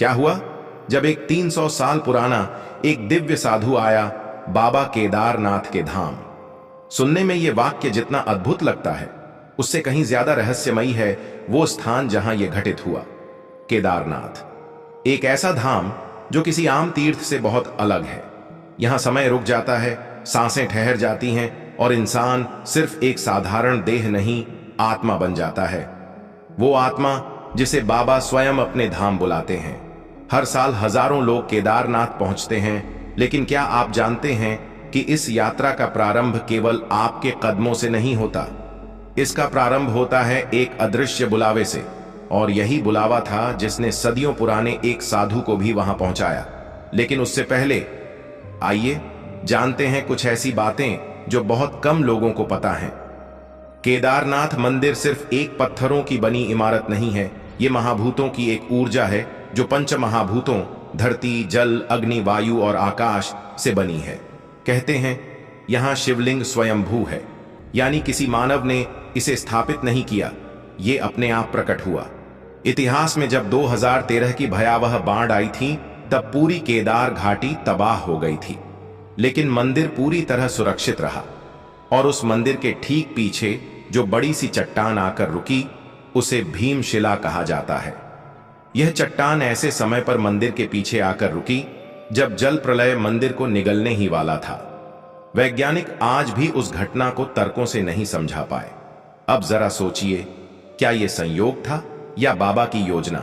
क्या हुआ? जब एक 300 साल पुराना एक दिव्य साधु आया बाबा केदारनाथ के धाम। सुनने में यह वाक्य जितना अद्भुत लगता है, उससे कहीं ज्यादा रहस्यमयी है वो स्थान जहां यह घटित हुआ। केदारनाथ एक ऐसा धाम जो किसी आम तीर्थ से बहुत अलग है। यहां समय रुक जाता है, सांसें ठहर जाती हैं और इंसान सिर्फ एक साधारण देह नहीं, आत्मा बन जाता है। वो आत्मा जिसे बाबा स्वयं अपने धाम बुलाते हैं। हर साल हजारों लोग केदारनाथ पहुंचते हैं, लेकिन क्या आप जानते हैं कि इस यात्रा का प्रारंभ केवल आपके कदमों से नहीं होता। इसका प्रारंभ होता है एक अदृश्य बुलावे से, और यही बुलावा था जिसने सदियों पुराने एक साधु को भी वहां पहुंचाया। लेकिन उससे पहले आइए जानते हैं कुछ ऐसी बातें जो बहुत कम लोगों को पता हैं। केदारनाथ मंदिर सिर्फ एक पत्थरों की बनी इमारत नहीं है, ये महाभूतों की एक ऊर्जा है जो पंच महाभूतों धरती, जल, अग्नि, वायु और आकाश से बनी है। कहते हैं यहां शिवलिंग स्वयंभू है, यानी किसी मानव ने इसे स्थापित नहीं किया, ये अपने आप प्रकट हुआ। इतिहास में जब 2013 की भयावह बाढ़ आई थी तब पूरी केदार घाटी तबाह हो गई थी, लेकिन मंदिर पूरी तरह सुरक्षित रहा। और उस मंदिर के ठीक पीछे जो बड़ी सी चट्टान आकर रुकी, उसे भीमशिला कहा जाता है। यह चट्टान ऐसे समय पर मंदिर के पीछे आकर रुकी जब जल प्रलय मंदिर को निगलने ही वाला था। वैज्ञानिक आज भी उस घटना को तर्कों से नहीं समझा पाए। अब जरा सोचिए, क्या यह संयोग था या बाबा की योजना?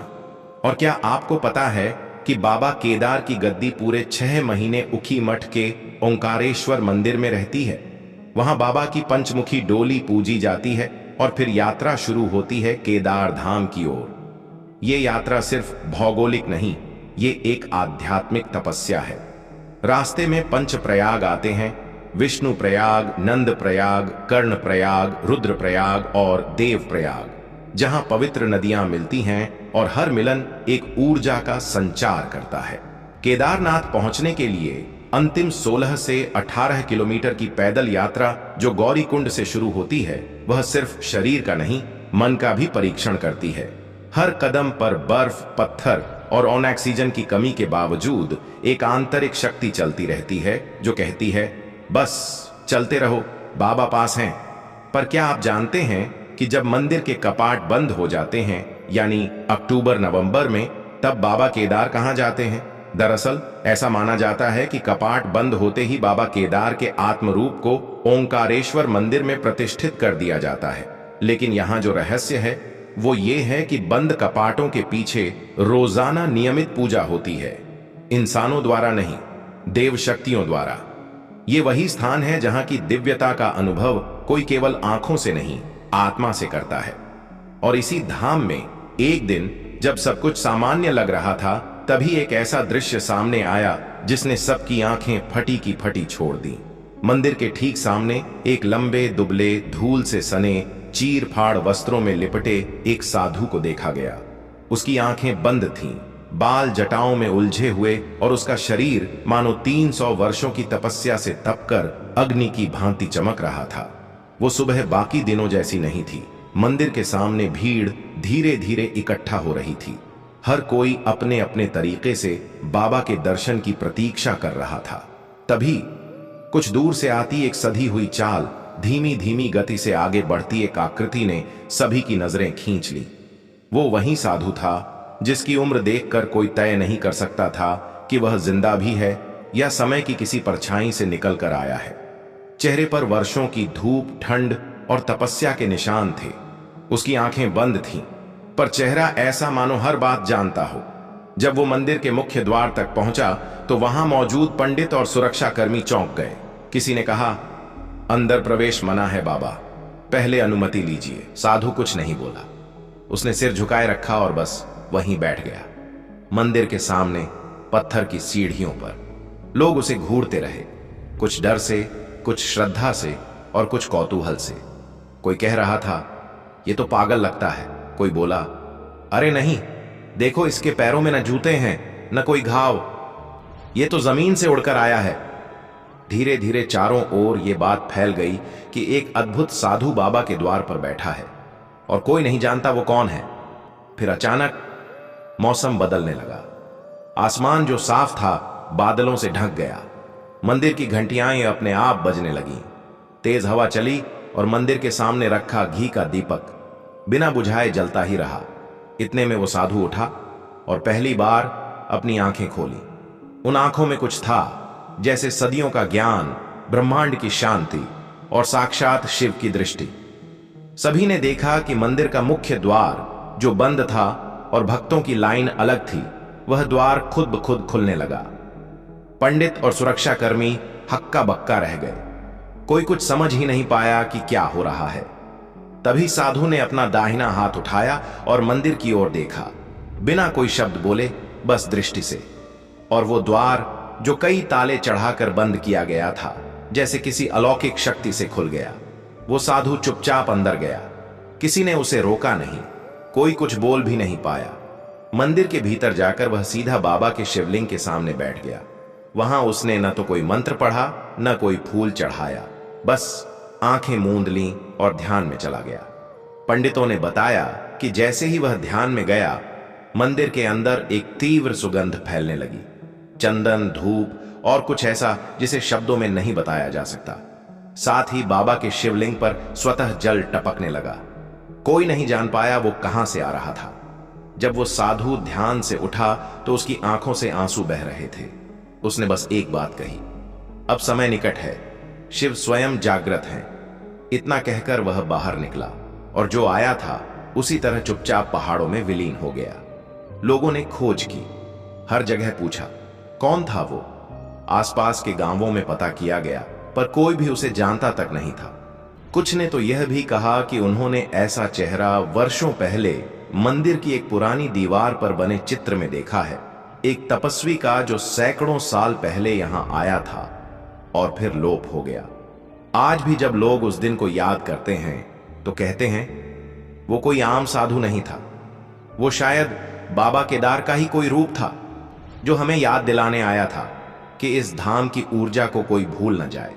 और क्या आपको पता है कि बाबा केदार की गद्दी पूरे 6 महीने उखी मठ के ओंकारेश्वर मंदिर में रहती है। वहां बाबा की पंचमुखी डोली पूजी जाती है और फिर यात्रा शुरू होती है केदार धाम की ओर। ये यात्रा सिर्फ भौगोलिक नहीं, ये एक आध्यात्मिक तपस्या है। रास्ते में पंच प्रयाग आते हैं, विष्णु प्रयाग, नंद प्रयाग, कर्ण प्रयाग, रुद्र प्रयाग और देव प्रयाग, जहां पवित्र नदियां मिलती हैं और हर मिलन एक ऊर्जा का संचार करता है। केदारनाथ पहुंचने के लिए अंतिम 16 से 18 किलोमीटर की पैदल यात्रा जो गौरीकुंड से शुरू होती है, वह सिर्फ शरीर का नहीं, मन का भी परीक्षण करती है। हर कदम पर बर्फ, पत्थर और ऑक्सीजन की कमी के बावजूद एक आंतरिक शक्ति चलती रहती है जो कहती है बस चलते रहो, बाबा पास हैं। पर क्या आप जानते हैं कि जब मंदिर के कपाट बंद हो जाते हैं, यानी अक्टूबर-नवंबर में, तब बाबा केदार कहां जाते हैं? दरअसल ऐसा माना जाता है कि कपाट बंद होते ही बाबा केदार के आत्मरूप को ओंकारेश्वर मंदिर में प्रतिष्ठित कर दिया जाता है। लेकिन यहां जो रहस्य है वो ये है कि बंद कपाटों के पीछे रोजाना नियमित पूजा होती है, इंसानों द्वारा नहीं, देव शक्तियों द्वारा। ये वही स्थान है जहां की दिव्यता का अनुभव कोई केवल आंखों से नहीं, आत्मा से करता है। और इसी धाम में एक दिन जब सब कुछ सामान्य लग रहा था, तभी एक ऐसा दृश्य सामने आया जिसने सबकी आंखें फटी की फटी छोड़ दी। मंदिर के ठीक सामने एक लंबे, दुबले, धूल से सने, चीर फाड़ वस्त्रों में लिपटे एक साधु को देखा गया। उसकी आंखें बंद थीं, बाल जटाओं में उलझे हुए और उसका शरीर मानो 300 वर्षों की तपस्या से तपकर अग्नि की भांति चमक रहा था। वो सुबह बाकी दिनों जैसी नहीं थी। मंदिर के सामने भीड़ धीरे धीरे इकट्ठा हो रही थी। हर कोई अपने अपने तरीके से बाबा के दर्शन की प्रतीक्षा कर रहा था। तभी कुछ दूर से आती एक सधी हुई चाल, धीमी धीमी गति से आगे बढ़ती एक आकृति ने सभी की नजरें खींच ली। वो वही साधु था जिसकी उम्र देखकर कोई तय नहीं कर सकता था कि वह जिंदा भी है या समय की किसी परछाई से निकल कर आया है। चेहरे पर वर्षों की धूप, ठंड और तपस्या के निशान थे। उसकी आंखें बंद थीं, पर चेहरा ऐसा मानो हर बात जानता हो। जब वो मंदिर के मुख्य द्वार तक पहुंचा तो वहां मौजूद पंडित और सुरक्षाकर्मी चौंक गए। किसी ने कहा, अंदर प्रवेश मना है बाबा, पहले अनुमति लीजिए। साधु कुछ नहीं बोला, उसने सिर झुकाए रखा और बस वहीं बैठ गया। मंदिर के सामने पत्थर की सीढ़ियों पर लोग उसे घूरते रहे, कुछ डर से, कुछ श्रद्धा से और कुछ कौतूहल से। कोई कह रहा था, ये तो पागल लगता है। कोई बोला, अरे नहीं, देखो इसके पैरों में न जूते हैं न कोई घाव, ये तो जमीन से उड़कर आया है। धीरे धीरे चारों ओर ये बात फैल गई कि एक अद्भुत साधु बाबा के द्वार पर बैठा है और कोई नहीं जानता वो कौन है। फिर अचानक मौसम बदलने लगा। आसमान जो साफ था बादलों से ढक गया। मंदिर की घंटियां अपने आप बजने लगीं। तेज हवा चली और मंदिर के सामने रखा घी का दीपक बिना बुझाए जलता ही रहा। इतने में वो साधु उठा और पहली बार अपनी आंखें खोली। उन आंखों में कुछ था, जैसे सदियों का ज्ञान, ब्रह्मांड की शांति और साक्षात शिव की दृष्टि। सभी ने देखा कि मंदिर का मुख्य द्वार जो बंद था और भक्तों की लाइन अलग थी, वह द्वार खुद ब खुद खुलने लगा। पंडित और सुरक्षाकर्मी हक्का बक्का रह गए। कोई कुछ समझ ही नहीं पाया कि क्या हो रहा है। तभी साधु ने अपना दाहिना हाथ उठाया और मंदिर की ओर देखा, बिना कोई शब्द बोले, बस दृष्टि से। और वो द्वार जो कई ताले चढ़ाकर बंद किया गया था, जैसे किसी अलौकिक शक्ति से खुल गया। वो साधु चुपचाप अंदर गया। किसी ने उसे रोका नहीं, कोई कुछ बोल भी नहीं पाया। मंदिर के भीतर जाकर वह सीधा बाबा के शिवलिंग के सामने बैठ गया। वहां उसने न तो कोई मंत्र पढ़ा, न कोई फूल चढ़ाया, बस आंखें मूंद लीं और ध्यान में चला गया। पंडितों ने बताया कि जैसे ही वह ध्यान में गया, मंदिर के अंदर एक तीव्र सुगंध फैलने लगी। चंदन, धूप और कुछ ऐसा जिसे शब्दों में नहीं बताया जा सकता। साथ ही बाबा के शिवलिंग पर स्वतः जल टपकने लगा। कोई नहीं जान पाया वो कहां से आ रहा था। जब वो साधु ध्यान से उठा तो उसकी आंखों से आंसू बह रहे थे। उसने बस एक बात कही, अब समय निकट है, शिव स्वयं जागृत हैं। इतना कहकर वह बाहर निकला और जो आया था उसी तरह चुपचाप पहाड़ों में विलीन हो गया। लोगों ने खोज की, हर जगह पूछा कौन था वो। आसपास के गांवों में पता किया गया, पर कोई भी उसे जानता तक नहीं था। कुछ ने तो यह भी कहा कि उन्होंने ऐसा चेहरा वर्षों पहले मंदिर की एक पुरानी दीवार पर बने चित्र में देखा है, एक तपस्वी का जो सैकड़ों साल पहले यहां आया था और फिर लोप हो गया। आज भी जब लोग उस दिन को याद करते हैं तो कहते हैं वो कोई आम साधु नहीं था, वो शायद बाबा केदार का ही कोई रूप था, जो हमें याद दिलाने आया था कि इस धाम की ऊर्जा को कोई भूल न जाए।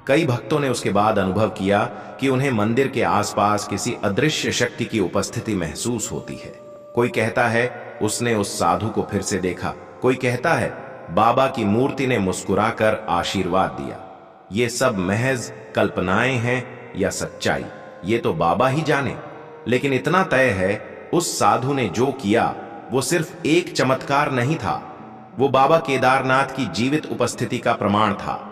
कई भक्तों ने उसके बाद अनुभव किया कि उन्हें मंदिर के आसपास किसी अदृश्य शक्ति की उपस्थिति महसूस होती है। कोई कहता है उसने उस साधु को फिर से देखा, कोई कहता है बाबा की मूर्ति ने मुस्कुराकर आशीर्वाद दिया। ये सब महज कल्पनाएं हैं या सच्चाई, ये तो बाबा ही जाने। लेकिन इतना तय है, उस साधु ने जो किया वो सिर्फ एक चमत्कार नहीं था, वो बाबा केदारनाथ की जीवित उपस्थिति का प्रमाण था।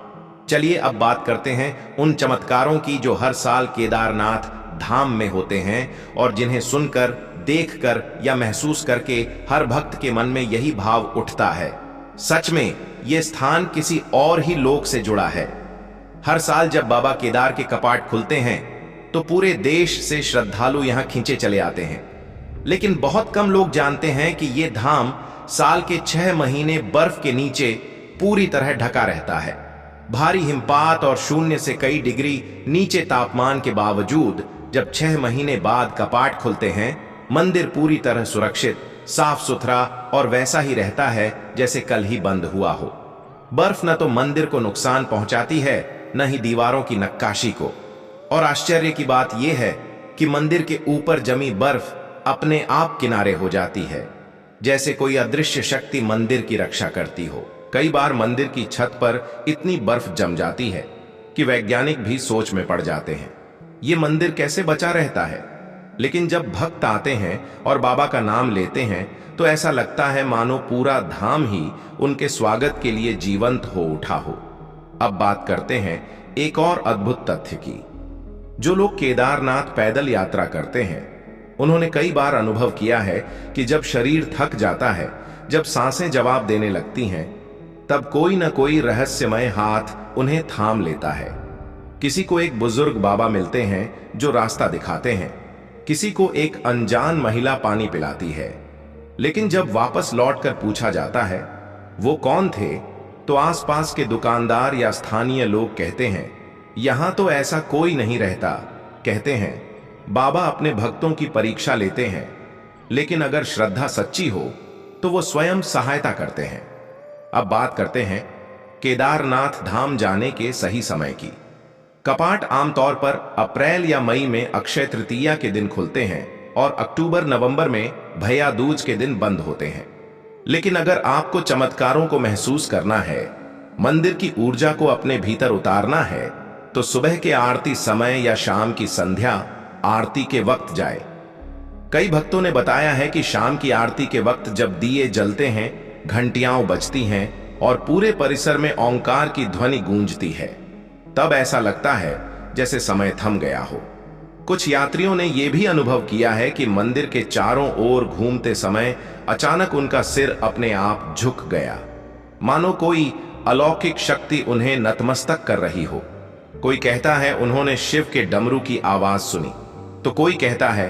चलिए अब बात करते हैं उन चमत्कारों की जो हर साल केदारनाथ धाम में होते हैं और जिन्हें सुनकर, देखकर या महसूस करके हर भक्त के मन में यही भाव उठता है, सच में ये स्थान किसी और ही लोक से जुड़ा है। हर साल जब बाबा केदार के कपाट खुलते हैं तो पूरे देश से श्रद्धालु यहां खींचे चले आते हैं। लेकिन बहुत कम लोग जानते हैं कि ये धाम साल के 6 महीने बर्फ के नीचे पूरी तरह ढका रहता है। भारी हिमपात और शून्य से कई डिग्री नीचे तापमान के बावजूद जब 6 महीने बाद कपाट खुलते हैं, मंदिर पूरी तरह सुरक्षित, साफ सुथरा और वैसा ही रहता है जैसे कल ही बंद हुआ हो। बर्फ न तो मंदिर को नुकसान पहुंचाती है, न ही दीवारों की नक्काशी को। और आश्चर्य की बात यह है कि मंदिर के ऊपर जमी बर्फ अपने आप किनारे हो जाती है, जैसे कोई अदृश्य शक्ति मंदिर की रक्षा करती हो। कई बार मंदिर की छत पर इतनी बर्फ जम जाती है कि वैज्ञानिक भी सोच में पड़ जाते हैं, ये मंदिर कैसे बचा रहता है। लेकिन जब भक्त आते हैं और बाबा का नाम लेते हैं तो ऐसा लगता है मानो पूरा धाम ही उनके स्वागत के लिए जीवंत हो उठा हो। अब बात करते हैं एक और अद्भुत तथ्य की। जो लोग केदारनाथ पैदल यात्रा करते हैं, उन्होंने कई बार अनुभव किया है कि जब शरीर थक जाता है, जब सांसें जवाब देने लगती हैं, तब कोई न कोई रहस्यमय हाथ उन्हें थाम लेता है। किसी को एक बुजुर्ग बाबा मिलते हैं जो रास्ता दिखाते हैं, किसी को एक अनजान महिला पानी पिलाती है। लेकिन जब वापस लौटकर पूछा जाता है वो कौन थे, तो आसपास के दुकानदार या स्थानीय लोग कहते हैं यहां तो ऐसा कोई नहीं रहता। कहते हैं बाबा अपने भक्तों की परीक्षा लेते हैं, लेकिन अगर श्रद्धा सच्ची हो तो वो स्वयं सहायता करते हैं। अब बात करते हैं केदारनाथ धाम जाने के सही समय की। कपाट आमतौर पर अप्रैल या मई में अक्षय तृतीया के दिन खुलते हैं और अक्टूबर नवंबर में भैया दूज के दिन बंद होते हैं। लेकिन अगर आपको चमत्कारों को महसूस करना है, मंदिर की ऊर्जा को अपने भीतर उतारना है, तो सुबह के आरती समय या शाम की संध्या आरती के वक्त जाए। कई भक्तों ने बताया है कि शाम की आरती के वक्त जब दिए जलते हैं, घंटियां बजती हैं और पूरे परिसर में ओंकार की ध्वनि गूंजती है, तब ऐसा लगता है जैसे समय थम गया हो। कुछ यात्रियों ने यह भी अनुभव किया है कि मंदिर के चारों ओर घूमते समय अचानक उनका सिर अपने आप झुक गया, मानो कोई अलौकिक शक्ति उन्हें नतमस्तक कर रही हो। कोई कहता है उन्होंने शिव के डमरू की आवाज सुनी, तो कोई कहता है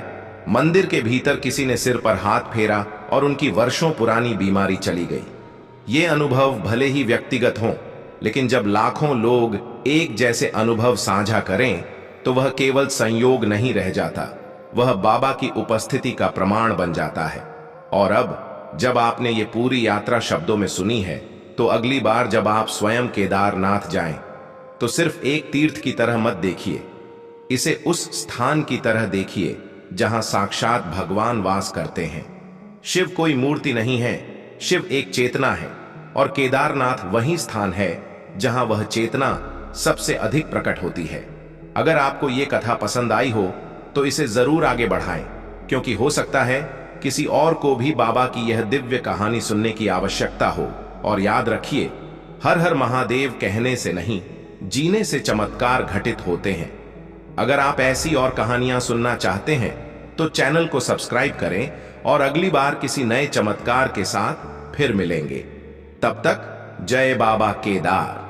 मंदिर के भीतर किसी ने सिर पर हाथ फेरा और उनकी वर्षों पुरानी बीमारी चली गई। ये अनुभव भले ही व्यक्तिगत हों, लेकिन जब लाखों लोग एक जैसे अनुभव साझा करें तो वह केवल संयोग नहीं रह जाता, वह बाबा की उपस्थिति का प्रमाण बन जाता है। और अब जब आपने ये पूरी यात्रा शब्दों में सुनी है, तो अगली बार जब आप स्वयं केदारनाथ जाएं, तो सिर्फ एक तीर्थ की तरह मत देखिए, इसे उस स्थान की तरह देखिए जहां साक्षात भगवान वास करते हैं। शिव कोई मूर्ति नहीं है, शिव एक चेतना है, और केदारनाथ वही स्थान है जहां वह चेतना सबसे अधिक प्रकट होती है। अगर आपको ये कथा पसंद आई हो तो इसे जरूर आगे बढ़ाएं, क्योंकि हो सकता है किसी और को भी बाबा की यह दिव्य कहानी सुनने की आवश्यकता हो। और याद रखिए, हर हर महादेव कहने से नहीं, जीने से चमत्कार घटित होते हैं। अगर आप ऐसी और कहानियां सुनना चाहते हैं तो चैनल को सब्सक्राइब करें और अगली बार किसी नए चमत्कार के साथ फिर मिलेंगे। तब तक जय बाबा केदार।